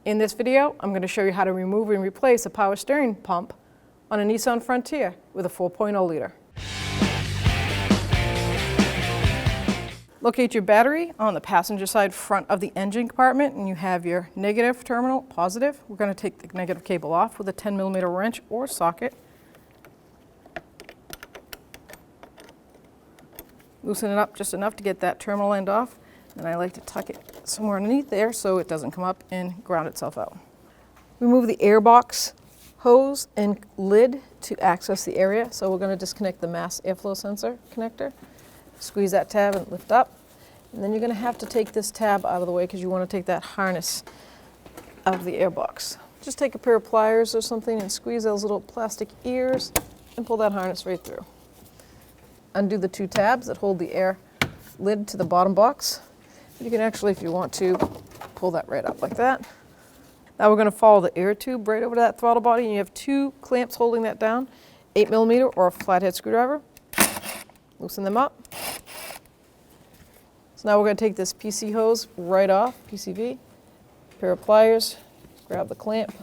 In this video, I'm going to show you how to remove and replace a power steering pump on a Nissan Frontier with a 4.0 liter. Locate your battery on the passenger side front of the engine compartment, and you have your negative terminal, positive. We're going to take the negative cable off with a 10mm wrench or socket. Loosen it up just enough to get that terminal end off, and I like to tuck it somewhere underneath there so it doesn't come up and ground itself out. Remove the airbox hose and lid to access the area. So we're going to disconnect the mass airflow sensor connector. Squeeze that tab and lift up. And then you're going to have to take this tab out of the way because you want to take that harness out of the airbox. Just take a pair of pliers or something and squeeze those little plastic ears and pull that harness right through. Undo the two tabs that hold the air lid to the bottom box. You can actually, if you want to, pull that right up like that. Now we're going to follow the air tube right over to that throttle body, and you have two clamps holding that down, 8mm or a flathead screwdriver. Loosen them up. So now we're going to take this PC hose right off, PCV, pair of pliers, grab the clamp,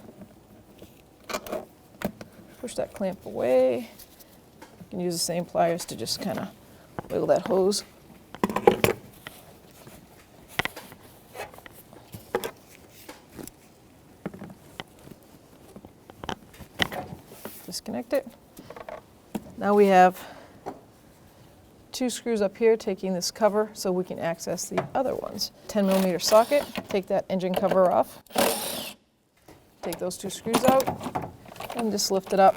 push that clamp away. You can use the same pliers to just kind of wiggle that hose. Disconnect it. Now we have two screws up here taking this cover so we can access the other ones. 10mm socket, take that engine cover off. Take those two screws out and just lift it up.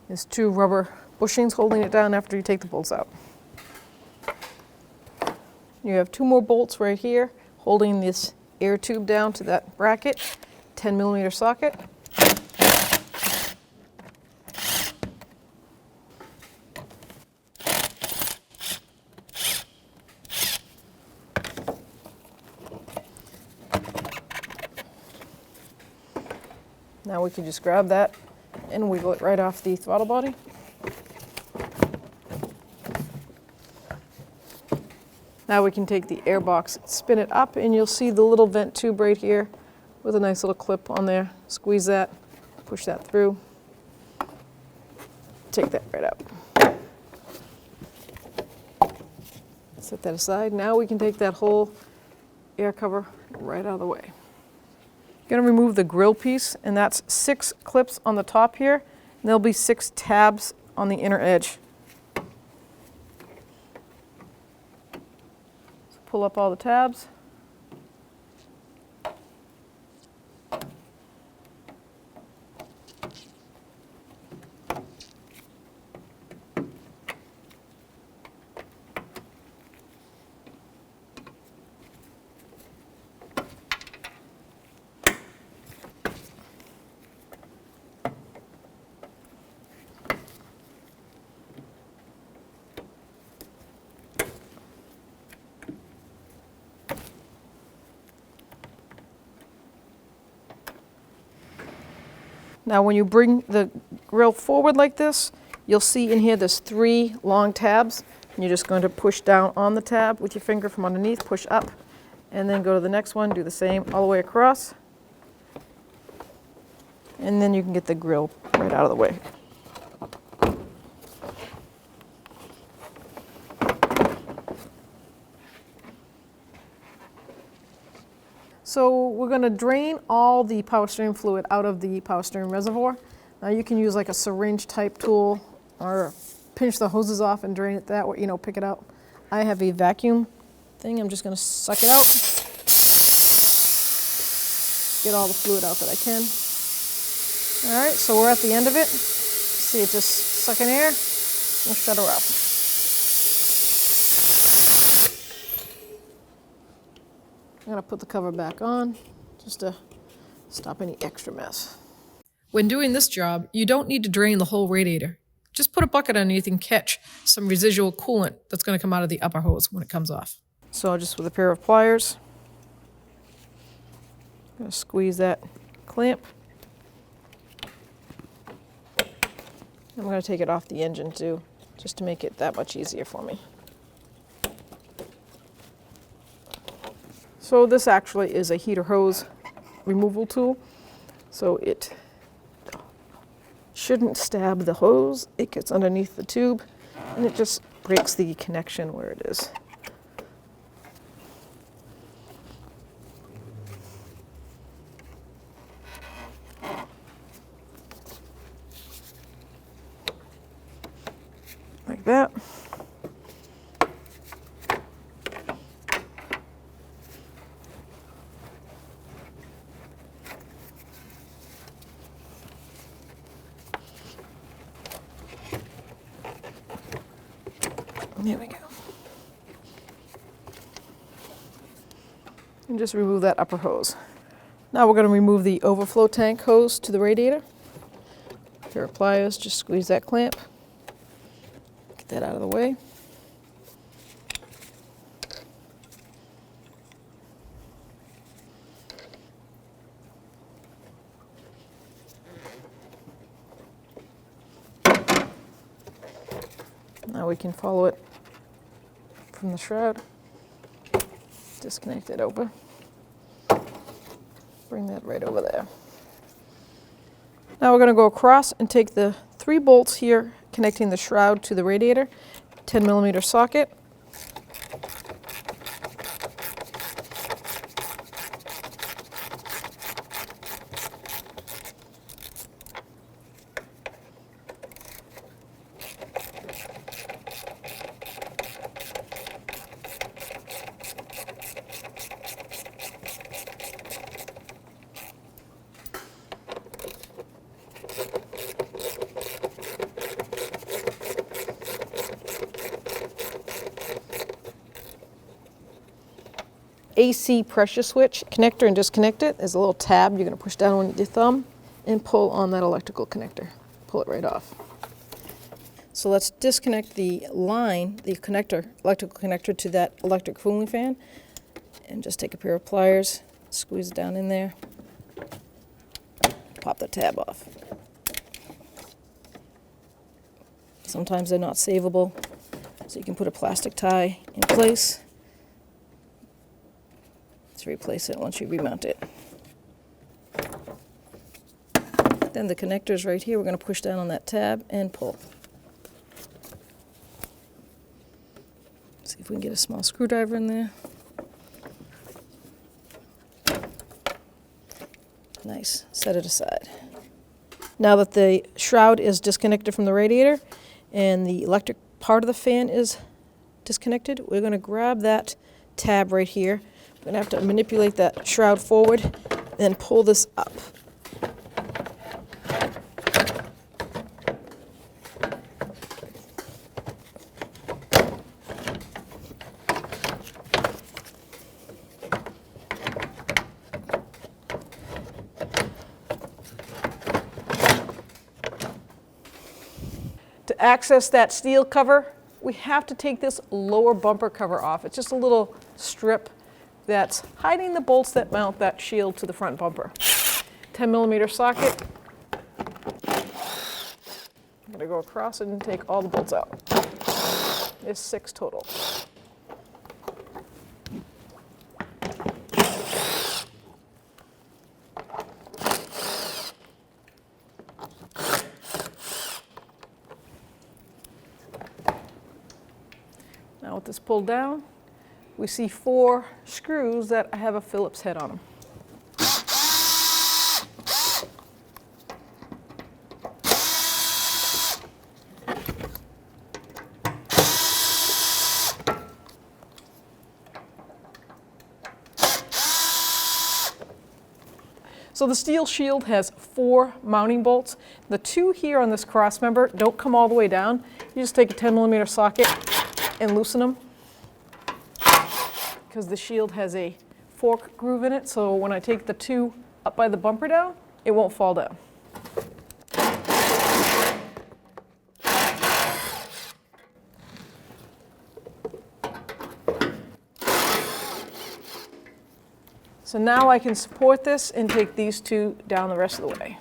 There's two rubber bushings holding it down after you take the bolts out. You have two more bolts right here holding this air tube down to that bracket, 10mm socket. Now we can just grab that and wiggle it right off the throttle body. Now we can take the air box, spin it up, and you'll see the little vent tube right here with a nice little clip on there. Squeeze that, push that through, take that right out. Set that aside. Now we can take that whole air cover right out of the way. Going to remove the grill piece, and that's 6 clips on the top here, and there'll be 6 tabs on the inner edge. Pull up all the tabs. Now when you bring the grill forward like this, you'll see in here there's 3 long tabs. And you're just going to push down on the tab with your finger from underneath, push up, and then go to the next one, do the same all the way across. And then you can get the grill right out of the way. So we're going to drain all the power steering fluid out of the power steering reservoir. Now you can use like a syringe type tool or pinch the hoses off and drain it that way, pick it out. I have a vacuum thing. I'm just going to suck it out. Get all the fluid out that I can. All right, so we're at the end of it. See it just sucking air. We'll shut her off. I'm going to put the cover back on just to stop any extra mess. When doing this job, you don't need to drain the whole radiator. Just put a bucket underneath and catch some residual coolant that's going to come out of the upper hose when it comes off. So just with a pair of pliers, I'm going to squeeze that clamp. I'm going to take it off the engine too, just to make it that much easier for me. So this actually is a heater hose removal tool, so it shouldn't stab the hose. It gets underneath the tube and it just breaks the connection where it is. Like that. There we go. And just remove that upper hose. Now we're going to remove the overflow tank hose to the radiator. Pair of pliers, just squeeze that clamp. Get that out of the way. Now we can follow it from the shroud. Disconnect it over. Bring that right over there. Now we're going to go across and take the 3 bolts here connecting the shroud to the radiator, 10mm socket. AC pressure switch connector and disconnect it. There's a little tab you're going to push down with your thumb and pull on that electrical connector. Pull it right off. So let's disconnect the line, the connector, electrical connector to that electric cooling fan, and just take a pair of pliers, squeeze it down in there, pop the tab off. Sometimes they're not savable, so you can put a plastic tie in place to replace it once you remount it. Then the connector's right here. We're going to push down on that tab and pull. See if we can get a small screwdriver in there. Nice. Set it aside. Now that the shroud is disconnected from the radiator and the electric part of the fan is disconnected, we're going to grab that tab right here. We're going to have to manipulate that shroud forward and pull this up. To access that steel cover, we have to take this lower bumper cover off. It's just a little strip that's hiding the bolts that mount that shield to the front bumper. 10mm socket. I'm going to go across it and take all the bolts out. There's 6 total. Now with this pulled down, we see 4 screws that have a Phillips head on them. So the steel shield has 4 mounting bolts. The 2 here on this cross member don't come all the way down. You just take a 10mm socket and loosen them, because the shield has a fork groove in it, so when I take the 2 up by the bumper down, it won't fall down. So now I can support this and take these 2 down the rest of the way.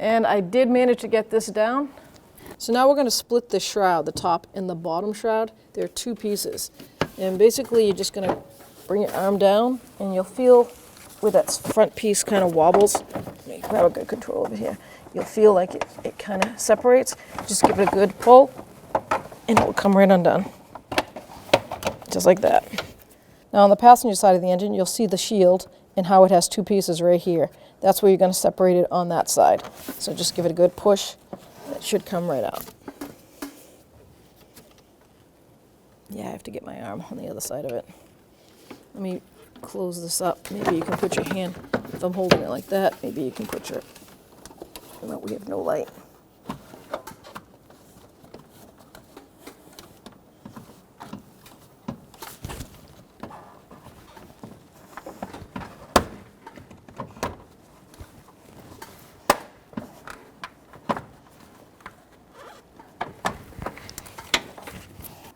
And I did manage to get this down. So now we're going to split the shroud, the top and the bottom shroud. There are two pieces. And basically you're just going to bring your arm down and you'll feel where that front piece kind of wobbles. Let me grab a good control over here. You'll feel like it kind of separates. Just give it a good pull and it will come right undone. Just like that. Now on the passenger side of the engine, you'll see the shield and how it has two pieces right here. That's where you're going to separate it on that side. So just give it a good push. It should come right out. Yeah, I have to get my arm on the other side of it. Let me close this up. Maybe you can put your hand, if I'm holding it like that, maybe you can put your, well, we have no light.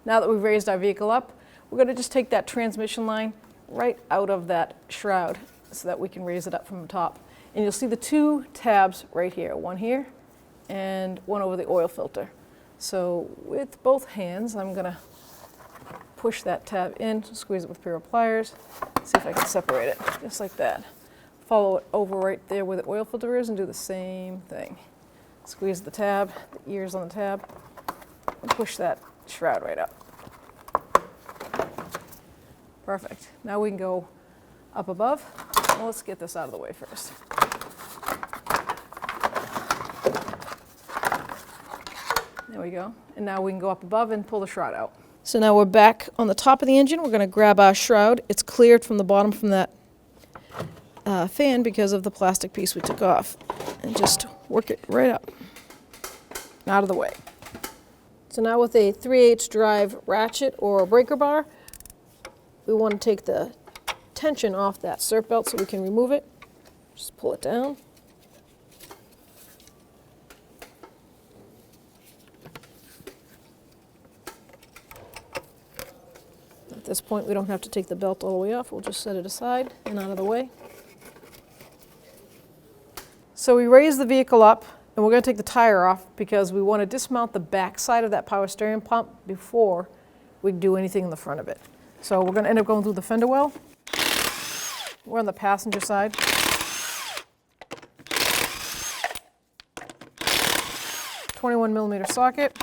Now that we've raised our vehicle up, we're going to just take that transmission line right out of that shroud so that we can raise it up from the top. And you'll see the two tabs right here, one here and one over the oil filter. So with both hands, I'm going to push that tab in, squeeze it with a pair of pliers, see if I can separate it, just like that. Follow it over right there where the oil filter is and do the same thing. Squeeze the tab, the ears on the tab, and push that shroud right up. Perfect. Now we can go up above. Well, let's get this out of the way first. There we go. And now we can go up above and pull the shroud out. So now we're back on the top of the engine. We're going to grab our shroud. It's cleared from the bottom from that fan because of the plastic piece we took off. And just work it right up. Out of the way. So now with a 3/8 drive ratchet or a breaker bar, we want to take the tension off that serp belt so we can remove it. Just pull it down. At this point, we don't have to take the belt all the way off. We'll just set it aside and out of the way. So we raise the vehicle up, and we're going to take the tire off because we want to dismount the back side of that power steering pump before we do anything in the front of it. So we're going to end up going through the fender well. We're on the passenger side. .21mm socket.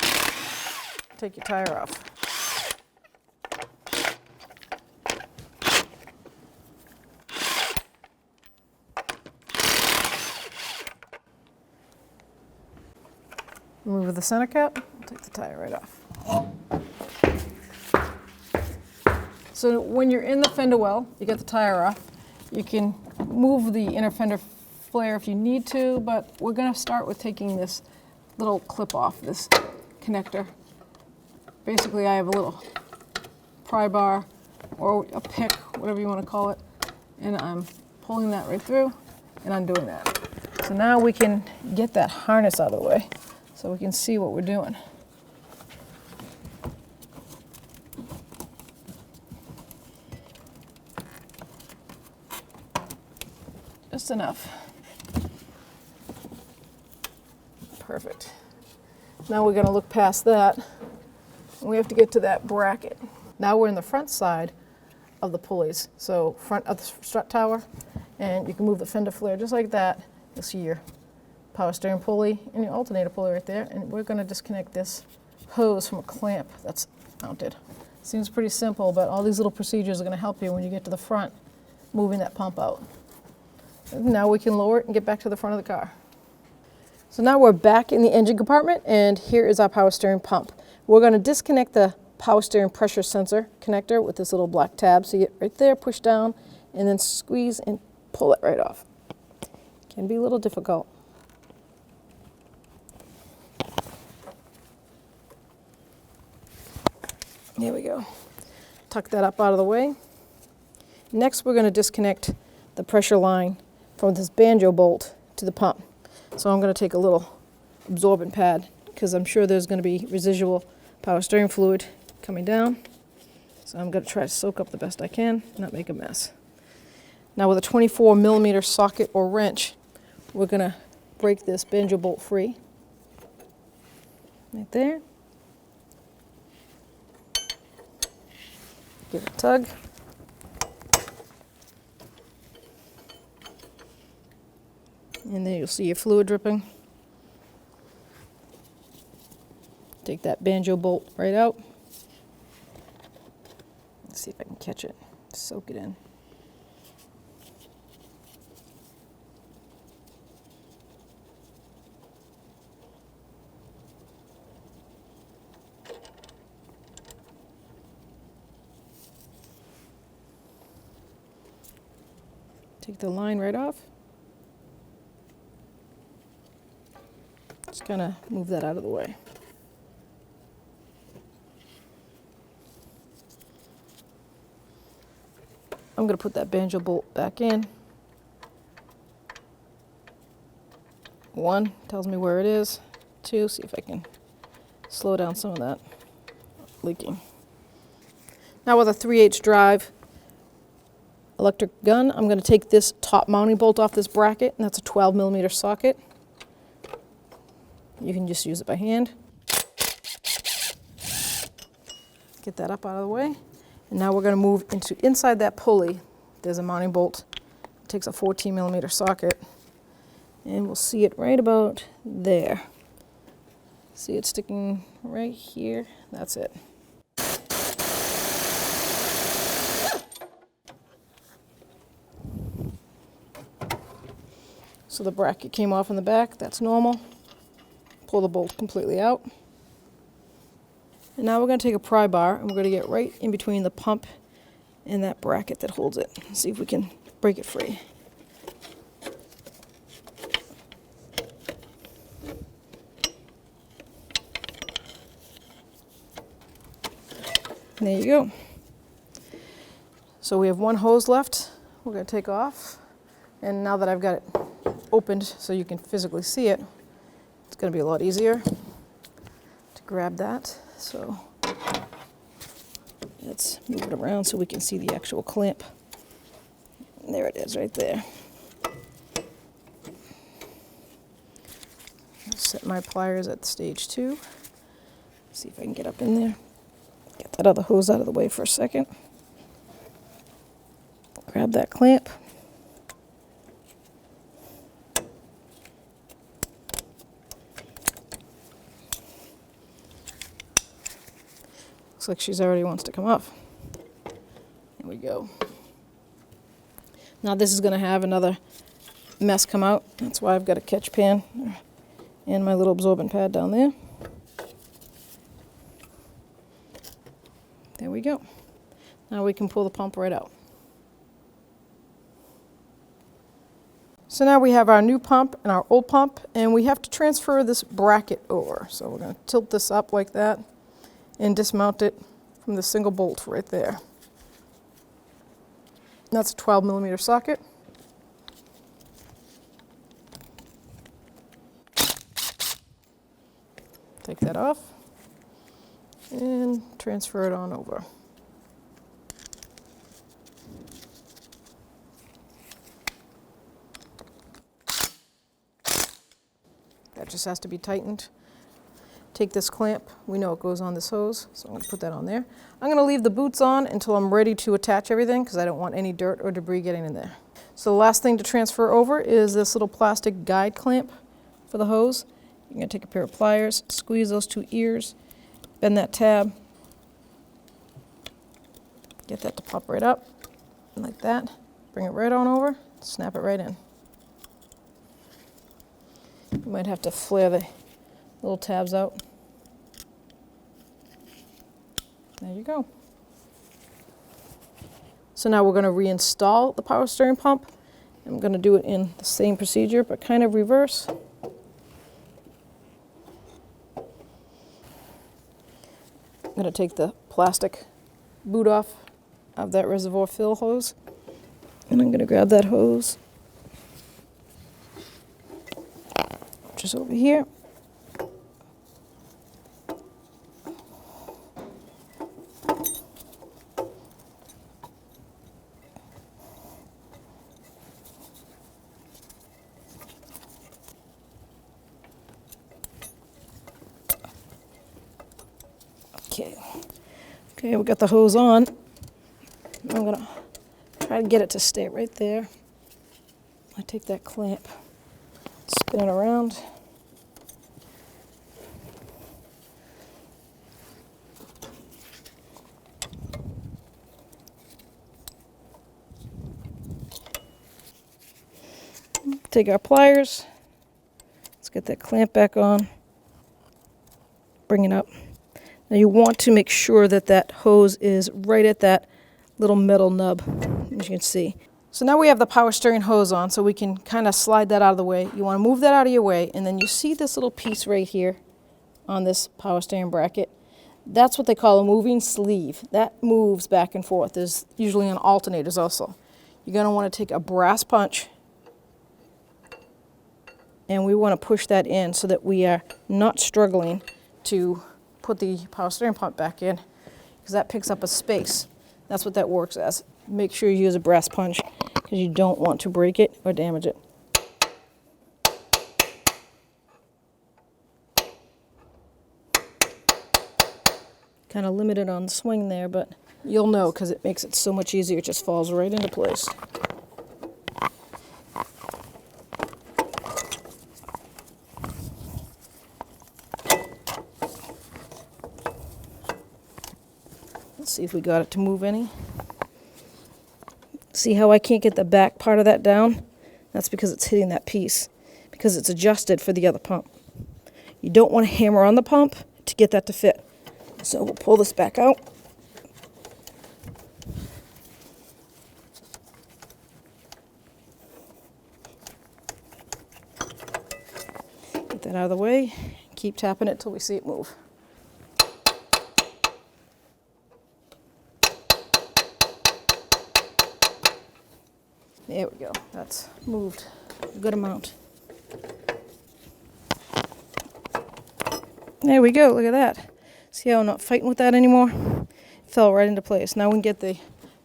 Take your tire off. Remove the center cap. Take the tire right off. So when you're in the fender well, you get the tire off. You can move the inner fender flare if you need to, but we're going to start with taking this little clip off, this connector. Basically, I have a little pry bar or a pick, whatever you want to call it, and I'm pulling that right through and undoing that. So now we can get that harness out of the way so we can see what we're doing. Just enough. Perfect. Now we're going to look past that. We have to get to that bracket. Now we're in the front side of the pulleys. So front of the strut tower, and you can move the fender flare just like that. You'll see your power steering pulley and your alternator pulley right there. And we're going to disconnect this hose from a clamp that's mounted. Seems pretty simple, but all these little procedures are going to help you when you get to the front, moving that pump out. Now we can lower it and get back to the front of the car. So now we're back in the engine compartment, and here is our power steering pump. We're going to disconnect the power steering pressure sensor connector with this little black tab. So you get right there, push down, and then squeeze and pull it right off. Can be a little difficult. There we go. Tuck that up out of the way. Next, we're going to disconnect the pressure line from this banjo bolt to the pump. So I'm going to take a little absorbent pad because I'm sure there's going to be residual power steering fluid coming down. So I'm going to try to soak up the best I can, not make a mess. Now with a 24mm socket or wrench, we're going to break this banjo bolt free. Right there. Give it a tug. And then you'll see your fluid dripping. Take that banjo bolt right out. Let's see if I can catch it. Soak it in. Take the line right off. Just kind of move that out of the way. I'm going to put that banjo bolt back in. 1, tells me where it is. 2, see if I can slow down some of that leaking. Now with a 3/8 drive electric gun, I'm going to take this top mounting bolt off this bracket, and that's a 12mm socket. You can just use it by hand. Get that up out of the way. And now we're going to move into inside that pulley. There's a mounting bolt. It takes a 14mm socket. And we'll see it right about there. See it sticking right here? That's it. So the bracket came off in the back. That's normal. Pull the bolt completely out. And now we're going to take a pry bar and we're going to get right in between the pump and that bracket that holds it. See if we can break it free. And there you go. So we have one hose left. We're going to take off. And now that I've got it opened so you can physically see it, it's going to be a lot easier to grab that. So let's move it around so we can see the actual clamp. And there it is right there. I'll set my pliers at stage 2. See if I can get up in there. Get that other hose out of the way for a second. Grab that clamp. Looks like she's already wants to come off. There we go. Now this is going to have another mess come out. That's why I've got a catch pan and my little absorbent pad down there. There we go. Now we can pull the pump right out. So now we have our new pump and our old pump, and we have to transfer this bracket over. So we're going to tilt this up like that and dismount it from the single bolt right there. That's a 12mm socket. Take that off and transfer it on over. That just has to be tightened. Take this clamp, we know it goes on this hose, so I'm going to put that on there. I'm going to leave the boots on until I'm ready to attach everything because I don't want any dirt or debris getting in there. So the last thing to transfer over is this little plastic guide clamp for the hose. You're going to take a pair of pliers, squeeze those 2 ears, bend that tab, get that to pop right up, like that. Bring it right on over, snap it right in. You might have to flare the little tabs out. There you go. So now we're going to reinstall the power steering pump. I'm going to do it in the same procedure, but kind of reverse. I'm going to take the plastic boot off of that reservoir fill hose, and I'm going to grab that hose, which is over here. Okay, we got the hose on. I'm gonna try to get it to stay right there. I take that clamp, spin it around. Take our pliers. Let's get that clamp back on. Bring it up. Now you want to make sure that that hose is right at that little metal nub, as you can see. So now we have the power steering hose on, so we can kind of slide that out of the way. You want to move that out of your way, and then you see this little piece right here on this power steering bracket. That's what they call a moving sleeve. That moves back and forth. There's usually on alternators also. You're going to want to take a brass punch, and we want to push that in so that we are not struggling to put the power steering pump back in, because that picks up a space. That's what that works as. Make sure you use a brass punch, because you don't want to break it or damage it. Kind of limited on the swing there, but you'll know because it makes it so much easier. It just falls right into place. Let's see if we got it to move any. See how I can't get the back part of that down? That's because it's hitting that piece, because it's adjusted for the other pump. You don't want to hammer on the pump to get that to fit. So we'll pull this back out. Get that out of the way. Keep tapping it till we see it move. There we go. That's moved a good amount. There we go. Look at that. See how I'm not fighting with that anymore? It fell right into place. Now we can get the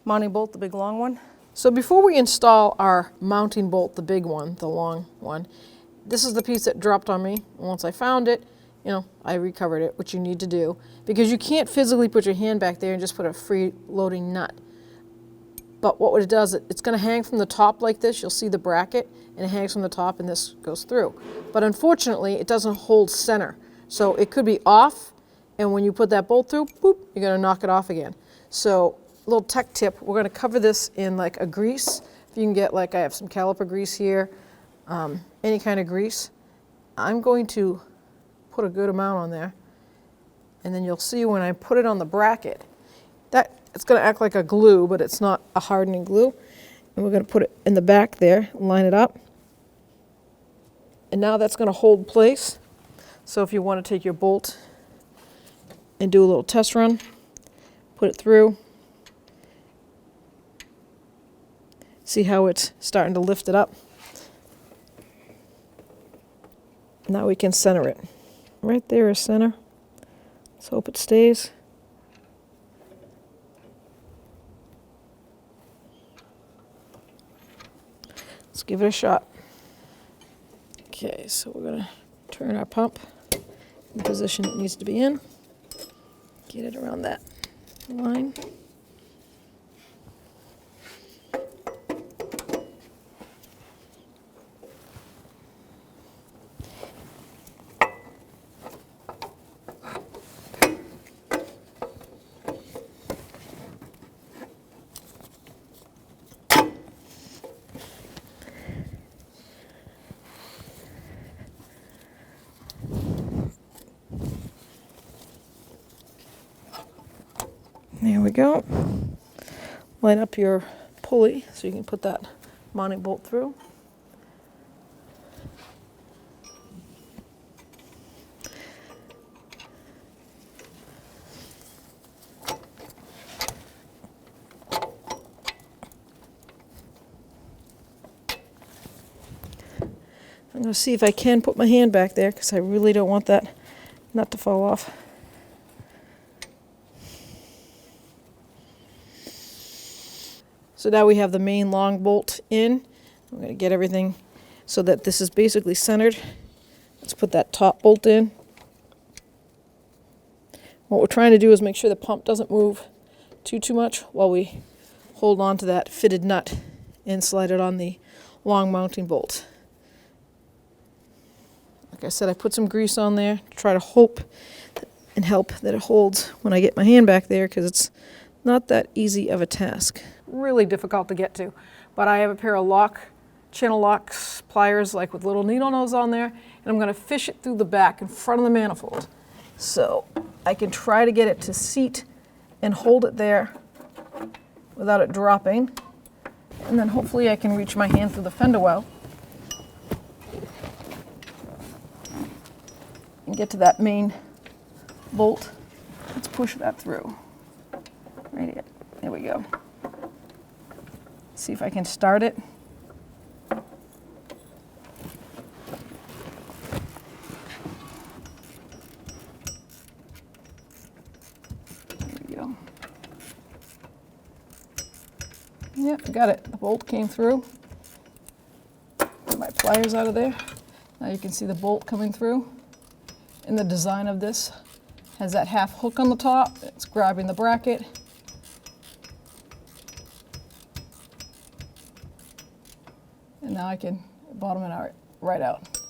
mounting bolt, the big long one. So before we install our mounting bolt, the big one, the long one, this is the piece that dropped on me. Once I found it, I recovered it, which you need to do, because you can't physically put your hand back there and just put a free loading nut. But what it does, it's going to hang from the top like this. You'll see the bracket, and it hangs from the top, and this goes through. But unfortunately, it doesn't hold center. So it could be off, and when you put that bolt through, boop, you're going to knock it off again. So a little tech tip, we're going to cover this in like a grease. If you can get, like I have some caliper grease here, any kind of grease. I'm going to put a good amount on there, and then you'll see when I put it on the bracket, that it's going to act like a glue, but it's not a hardening glue. And we're going to put it in the back there, line it up. And now that's going to hold place. So if you want to take your bolt and do a little test run, put it through. See how it's starting to lift it up? Now we can center it. Right there is center. Let's hope it stays. Let's give it a shot. Okay, so we're going to turn our pump in the position it needs to be in. Get it around that line. There we go. Line up your pulley so you can put that mounting bolt through. I'm going to see if I can put my hand back there, because I really don't want that nut to fall off. So now we have the main long bolt in. I'm going to get everything so that this is basically centered. Let's put that top bolt in. What we're trying to do is make sure the pump doesn't move too much while we hold on to that fitted nut and slide it on the long mounting bolt. Like I said, I put some grease on there to try to hope and help that it holds when I get my hand back there, because it's not that easy of a task. Really difficult to get to. But I have a pair of channel locks pliers, like with little needle nose on there, and I'm going to fish it through the back in front of the manifold. So I can try to get it to seat and hold it there without it dropping. And then hopefully I can reach my hand through the fender well and get to that main bolt. Let's push that through. Right here. There we go. See if I can start it. There we go. Yep, got it. The bolt came through. Get my pliers out of there. Now you can see the bolt coming through. And the design of this has that half hook on the top. It's grabbing the bracket. And now I can bottom it right out.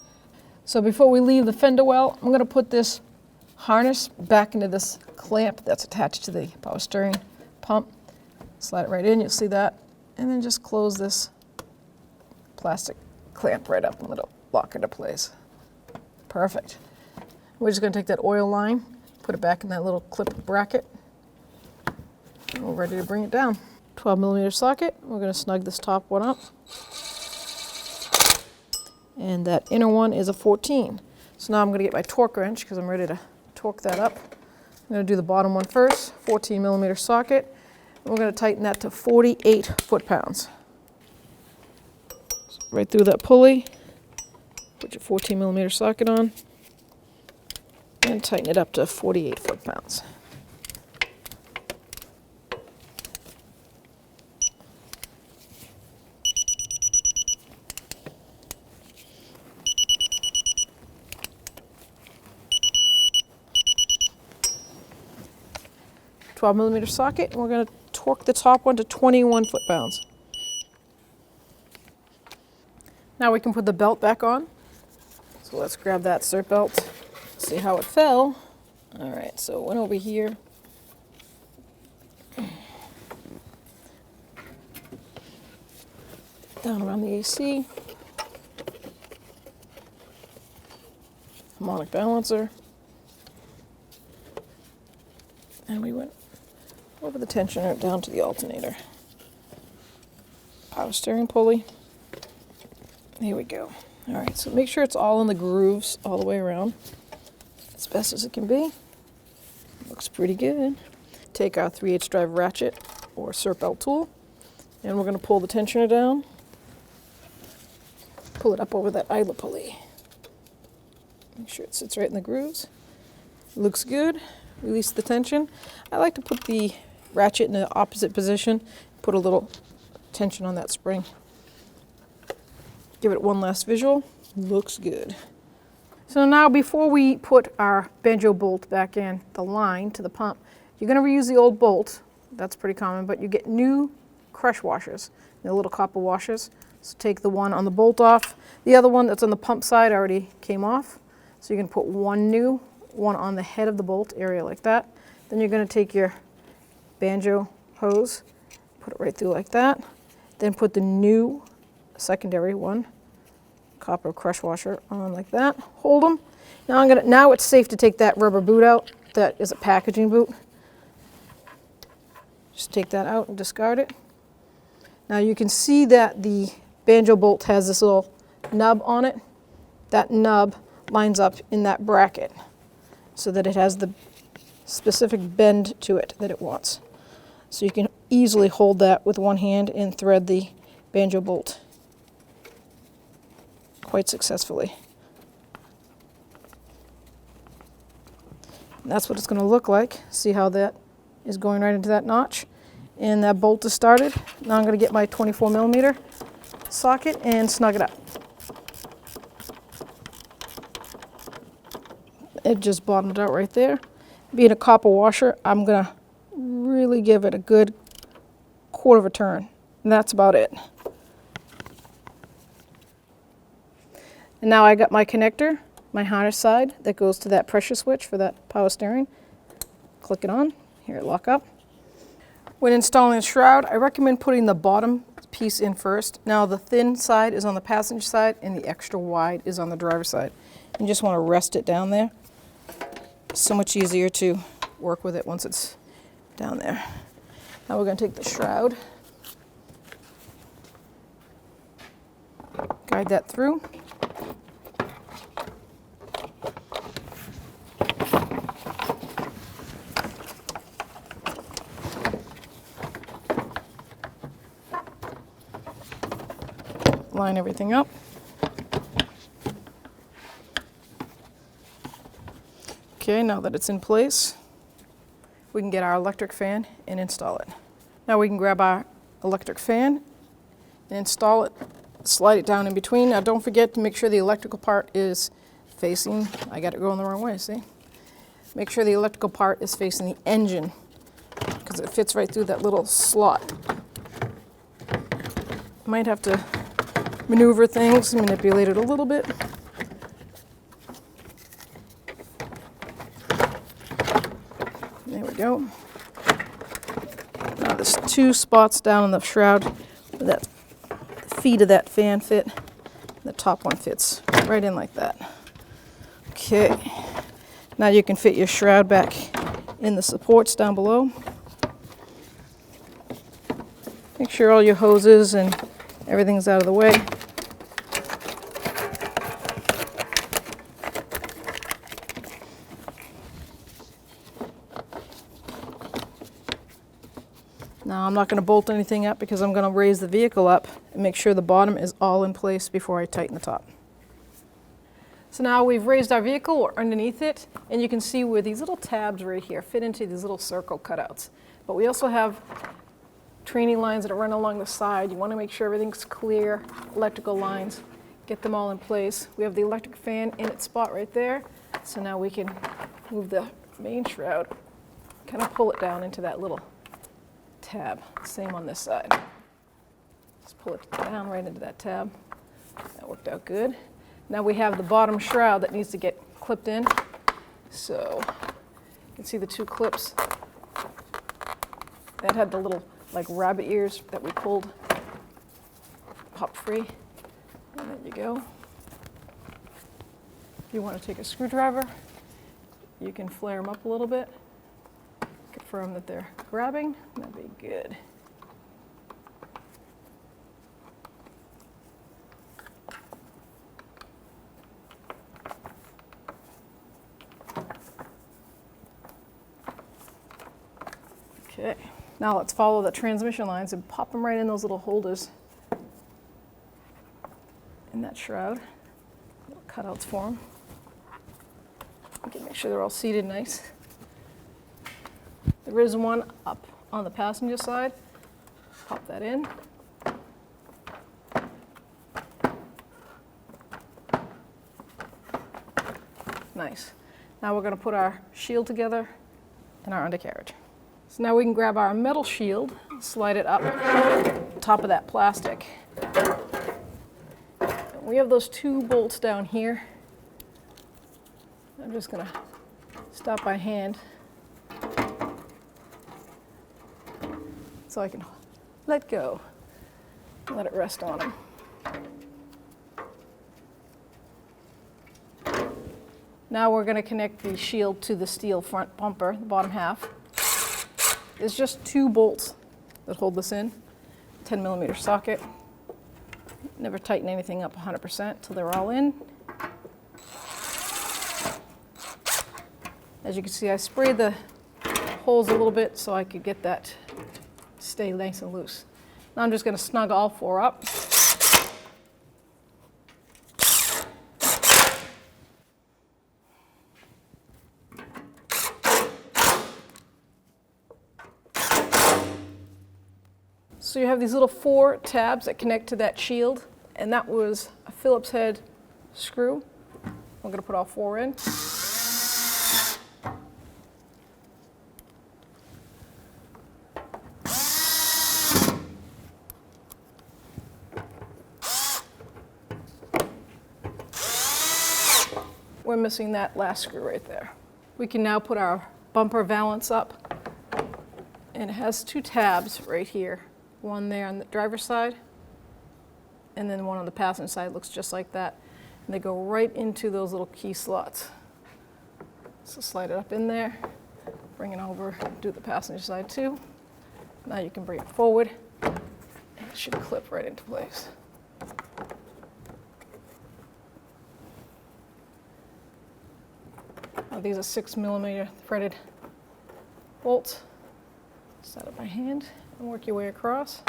So before we leave the fender well, I'm going to put this harness back into this clamp that's attached to the power steering pump. Slide it right in, you'll see that. And then just close this plastic clamp right up and let it lock into place. Perfect. We're just going to take that oil line, put it back in that little clip bracket, and we're ready to bring it down. 12mm socket, we're going to snug this top one up. And that inner one is a 14. So now I'm going to get my torque wrench because I'm ready to torque that up. I'm going to do the bottom one first, 14mm socket. And we're going to tighten that to 48 foot-pounds. So right through that pulley, put your 14mm socket on, and tighten it up to 48 foot-pounds. .12mm socket, and we're going to torque the top one to 21 foot-pounds. Now we can put the belt back on. So let's grab that Serp belt, see how it fell. All right, so it went over here. Down around the AC. Harmonic balancer. And we went over the tensioner down to the alternator. Power steering pulley. Here we go. All right, so make sure it's all in the grooves all the way around, as best as it can be. Looks pretty good. Take our 3/8 drive ratchet or Serp belt tool, and we're going to pull the tensioner down. Pull it up over that idler pulley. Make sure it sits right in the grooves. Looks good. Release the tension. I like to put the ratchet in the opposite position, put a little tension on that spring. Give it one last visual. Looks good. So now before we put our banjo bolt back in the line to the pump, you're going to reuse the old bolt. That's pretty common, but you get new crush washers. They're little copper washers. So take the one on the bolt off. The other one that's on the pump side already came off. So you can put one new one on the head of the bolt area like that. Then you're going to take your banjo hose, put it right through like that. Then put the new secondary one, copper crush washer, on like that. Hold them. Now it's safe to take that rubber boot out. That is a packaging boot. Just take that out and discard it. Now you can see that the banjo bolt has this little nub on it. That nub lines up in that bracket so that it has the specific bend to it that it wants. So you can easily hold that with one hand and thread the banjo bolt quite successfully. And that's what it's going to look like. See how that is going right into that notch? And that bolt is started. Now I'm going to get my 24mm socket and snug it up. It just bottomed out right there. Being a copper washer, I'm going to really give it a good quarter of a turn. And that's about it. And now I got my connector, my harness side that goes to that pressure switch for that power steering. Click it on, here it lock up. When installing the shroud, I recommend putting the bottom piece in first. Now the thin side is on the passenger side and the extra wide is on the driver's side. You just want to rest it down there. It's so much easier to work with it once it's down there. Now we're going to take the shroud, guide that through. Line everything up. Okay, now that it's in place, we can get our electric fan and install it. Now we can grab our electric fan and install it, slide it down in between. Now don't forget to make sure the electrical part is facing, I got it going the wrong way, see? Make sure the electrical part is facing the engine because it fits right through that little slot. Might have to maneuver things, manipulate it a little bit. There we go. Now there's 2 spots down on the shroud where that feet of that fan fit. The top one fits right in like that. Okay. Now you can fit your shroud back in the supports down below. Make sure all your hoses and everything's out of the way. Now I'm not going to bolt anything up because I'm going to raise the vehicle up and make sure the bottom is all in place before I tighten the top. So now we've raised our vehicle, we're underneath it, and you can see where these little tabs right here fit into these little circle cutouts. But we also have training lines that are run along the side. You want to make sure everything's clear, electrical lines, get them all in place. We have the electric fan in its spot right there. So now we can move the main shroud, kind of pull it down into that little tab. Same on this side. Just pull it down right into that tab. That worked out good. Now we have the bottom shroud that needs to get clipped in. So you can see the 2 clips that had the little like rabbit ears that we pulled, pop free. And there you go. If you want to take a screwdriver, you can flare them up a little bit, confirm that they're grabbing. That'd be good. Okay, now let's follow the transmission lines and pop them right in those little holders in that shroud. Little cutouts for them. You can make sure they're all seated nice. There is one up on the passenger side. Pop that in. Nice. Now we're going to put our shield together in our undercarriage. So now we can grab our metal shield, slide it up top of that plastic. And we have those 2 bolts down here. I'm just going to stop by hand so I can let go and let it rest on them. Now we're going to connect the shield to the steel front bumper, the bottom half. There's just 2 bolts that hold this in, 10mm socket. Never tighten anything up 100% till they're all in. As you can see, I sprayed the holes a little bit so I could get that stay nice and loose. Now I'm just going to snug all 4 up. So you have these little 4 tabs that connect to that shield, and that was a Phillips head screw. I'm going to put all 4 in. we're missing that last screw right there. We can now put our bumper valance up, and it has two tabs right here. One there on the driver's side, and then one on the passenger side. Looks just like that. And they go right into those little key slots. So slide it up in there, bring it over, do the passenger side too. Now you can bring it forward, and it should clip right into place. Now these are 6mm threaded bolts. Set up by hand and work your way across.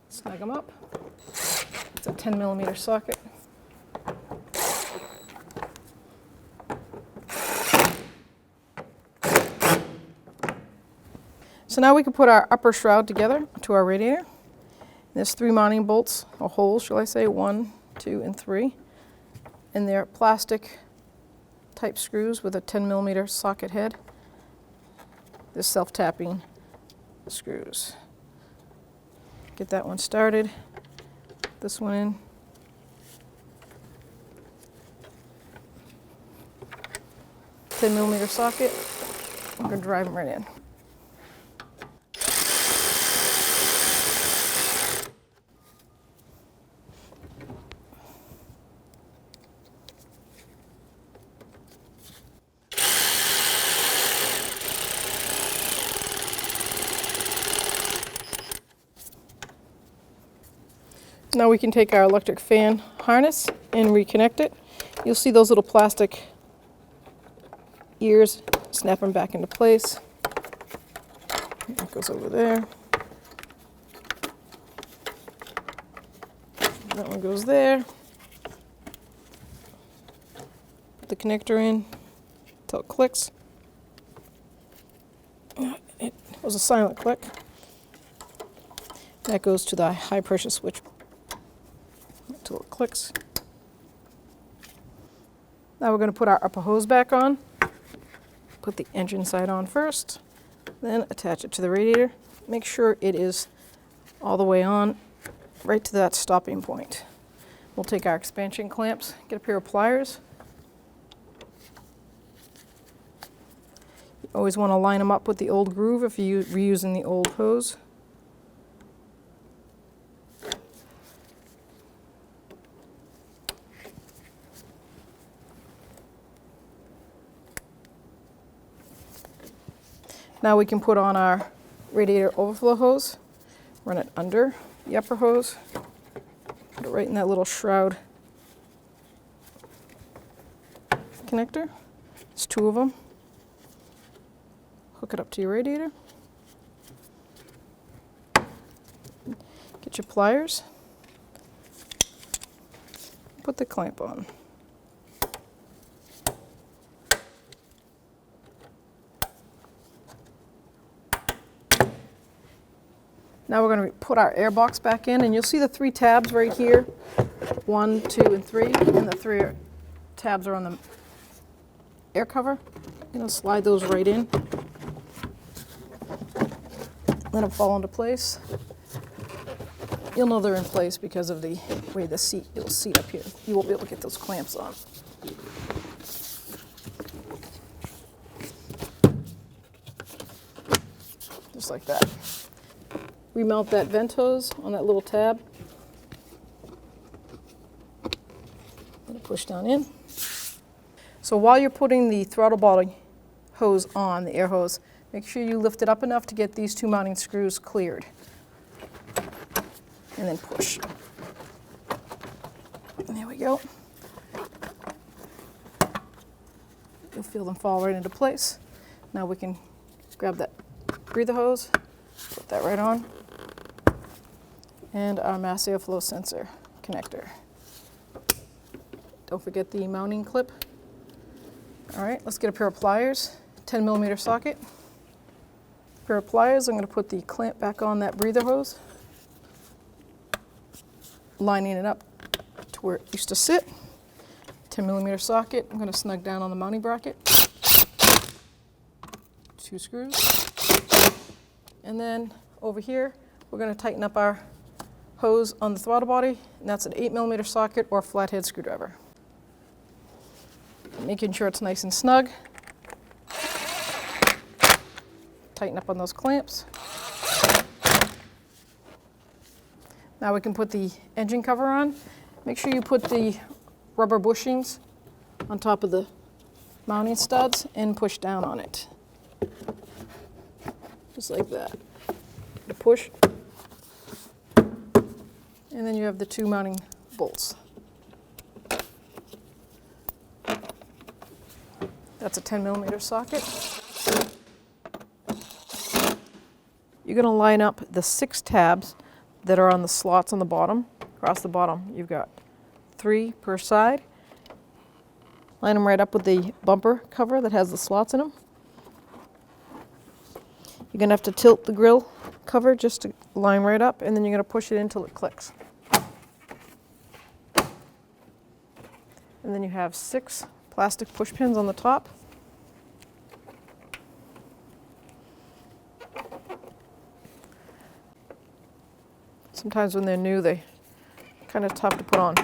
Snug them up. It's a 10mm socket. So now we can put our upper shroud together to our radiator. There's 3 mounting bolts, or holes, shall I say, 1, 2, and 3. And they're plastic type screws with a 10mm socket head. They're self-tapping screws. Get that one started. This one in. $10mm socket. I'm going to drive them right in. Now we can take our electric fan harness and reconnect it. You'll see those little plastic ears, snap them back into place. That goes over there. That one goes there. Put the connector in until it clicks. It was a silent click. That goes to the high pressure switch until it clicks. Now we're going to put our upper hose back on. Put the engine side on first, then attach it to the radiator. Make sure it is all the way on, right to that stopping point. We'll take our expansion clamps, get a pair of pliers. You always want to line them up with the old groove if you're reusing the old hose. Now we can put on our radiator overflow hose, run it under the upper hose, put it right in that little shroud connector. There's 2 of them. Hook it up to your radiator. Get your pliers. Put the clamp on. Now we're going to put our air box back in, and you'll see the 3 tabs right here, 1, 2, and 3, and the 3 tabs are on the air cover. You're going to slide those right in. Let them fall into place. You'll know they're in place because of the way the seat, it'll seat up here. You won't be able to get those clamps on. Just like that. Remount that vent hose on that little tab. Let it push down in. So while you're putting the throttle body hose on, the air hose, make sure you lift it up enough to get these 2 mounting screws cleared. And then push. And there we go. You'll feel them fall right into place. Now we can grab that breather hose, put that right on, and our mass airflow sensor connector. Don't forget the mounting clip. All right, let's get a pair of pliers, 10mm socket. Pair of pliers, I'm going to put the clamp back on that breather hose, lining it up to where it used to sit. 10mm socket. I'm going to snug down on the mounting bracket. 2 screws. And then over here, we're going to tighten up our hose on the throttle body, and that's an 8mm socket or flathead screwdriver. Making sure it's nice and snug. Tighten up on those clamps. Now we can put the engine cover on. Make sure you put the rubber bushings on top of the mounting studs and push down on it. Just like that. The push. And then you have the 2 mounting bolts. That's a 10mm socket. You're going to line up the 6 tabs that are on the slots on the bottom. Across the bottom, you've got 3 per side. Line them right up with the bumper cover that has the slots in them. You're going to have to tilt the grill cover just to line right up, and then you're going to push it in until it clicks. And then you have 6 plastic push pins on the top. Sometimes when they're new, they're kind of tough to put on.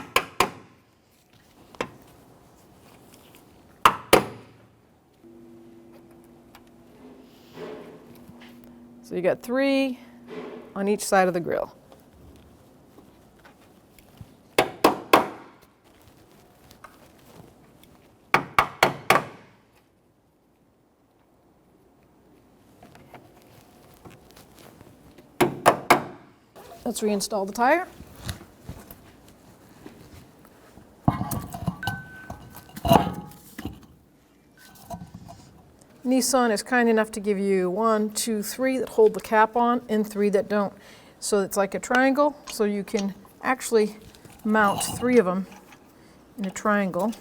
So you got 3 on each side of the grill. Let's reinstall the tire. Nissan is kind enough to give you 1, 2, 3 that hold the cap on and 3 that don't. So it's like a triangle, so you can actually mount 3 of them in a triangle,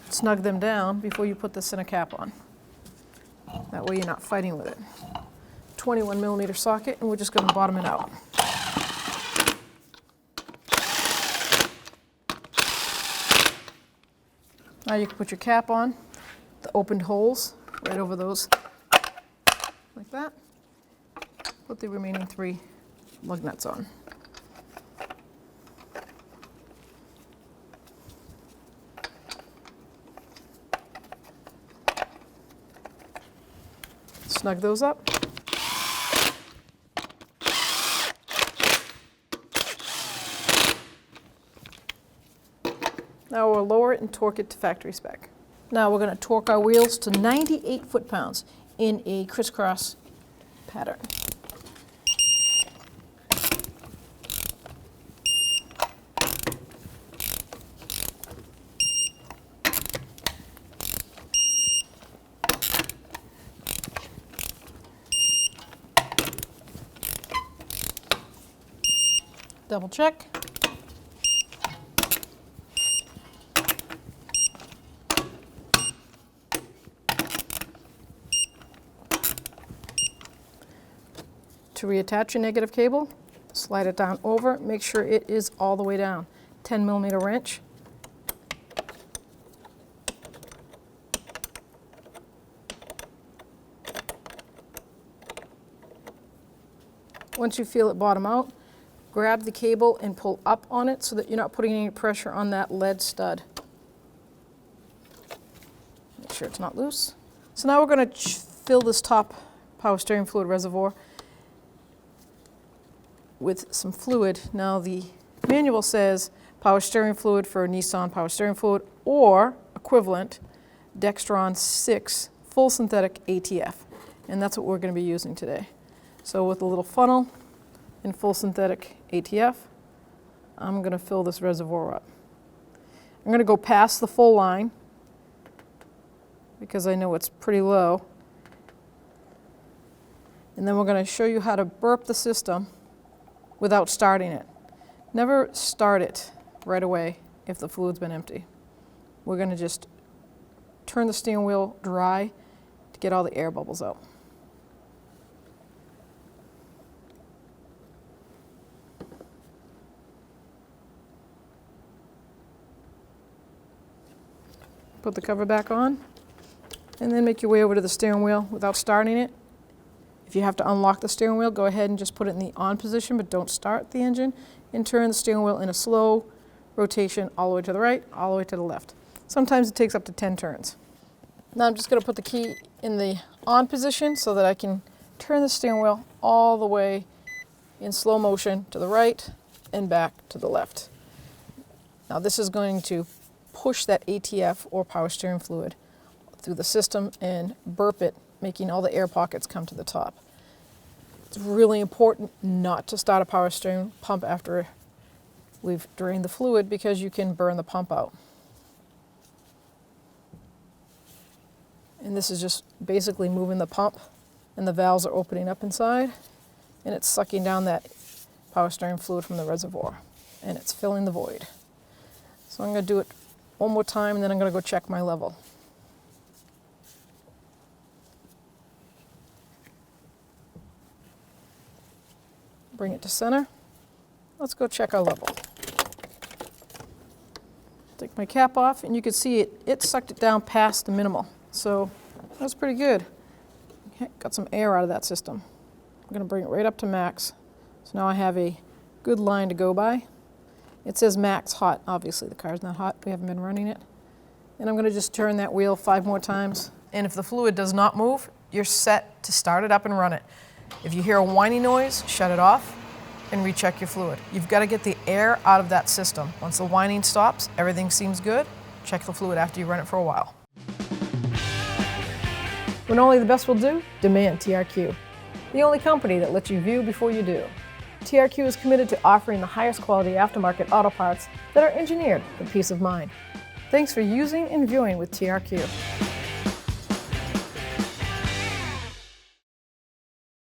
snug them down before you put the center cap on. That way you're not fighting with it. 21mm socket, and we're just going to bottom it out. Now you can put your cap on, the opened holes right over those, like that. Put the remaining 3 lug nuts on. Snug those up. Now we'll lower it and torque it to factory spec. Now we're going to torque our wheels to 98 foot-pounds in a crisscross pattern. Double check. To reattach your negative cable, slide it down over, make sure it is all the way down. 10mm wrench. Once you feel it bottom out, grab the cable and pull up on it so that you're not putting any pressure on that lead stud. Make sure it's not loose. So now we're going to fill this top power steering fluid reservoir with some fluid. Now the manual says power steering fluid for Nissan power steering fluid or equivalent Dextron 6 full synthetic ATF, and that's what we're going to be using today. So with a little funnel and full synthetic ATF, I'm going to fill this reservoir up. I'm going to go past the full line because I know it's pretty low, and then we're going to show you how to burp the system without starting it. Never start it right away if the fluid's been empty. We're going to just turn the steering wheel dry to get all the air bubbles out. Put the cover back on, and then make your way over to the steering wheel without starting it. If you have to unlock the steering wheel, go ahead and just put it in the on position, but don't start the engine, and turn the steering wheel in a slow rotation all the way to the right, all the way to the left. Sometimes it takes up to 10 turns. Now I'm just going to put the key in the on position so that I can turn the steering wheel all the way in slow motion to the right and back to the left. Now this is going to push that ATF or power steering fluid through the system and burp it, making all the air pockets come to the top. It's really important not to start a power steering pump after we've drained the fluid because you can burn the pump out. And this is just basically moving the pump, and the valves are opening up inside, and it's sucking down that power steering fluid from the reservoir, and it's filling the void. So I'm going to do it one more time, and then I'm going to go check my level. Bring it to center. Let's go check our level. Take my cap off, and you can see it sucked it down past the minimal. So that's pretty good. Okay, got some air out of that system. I'm going to bring it right up to max. So now I have a good line to go by. It says max hot. Obviously the car's not hot. We haven't been running it. And I'm going to just turn that wheel 5 more times. And if the fluid does not move, you're set to start it up and run it. If you hear a whiny noise, shut it off and recheck your fluid. You've got to get the air out of that system. Once the whining stops, everything seems good, check the fluid after you run it for a while. When only the best will do, demand TRQ. The only company that lets you view before you do. TRQ is committed to offering the highest quality aftermarket auto parts that are engineered for peace of mind. Thanks for using and viewing with TRQ.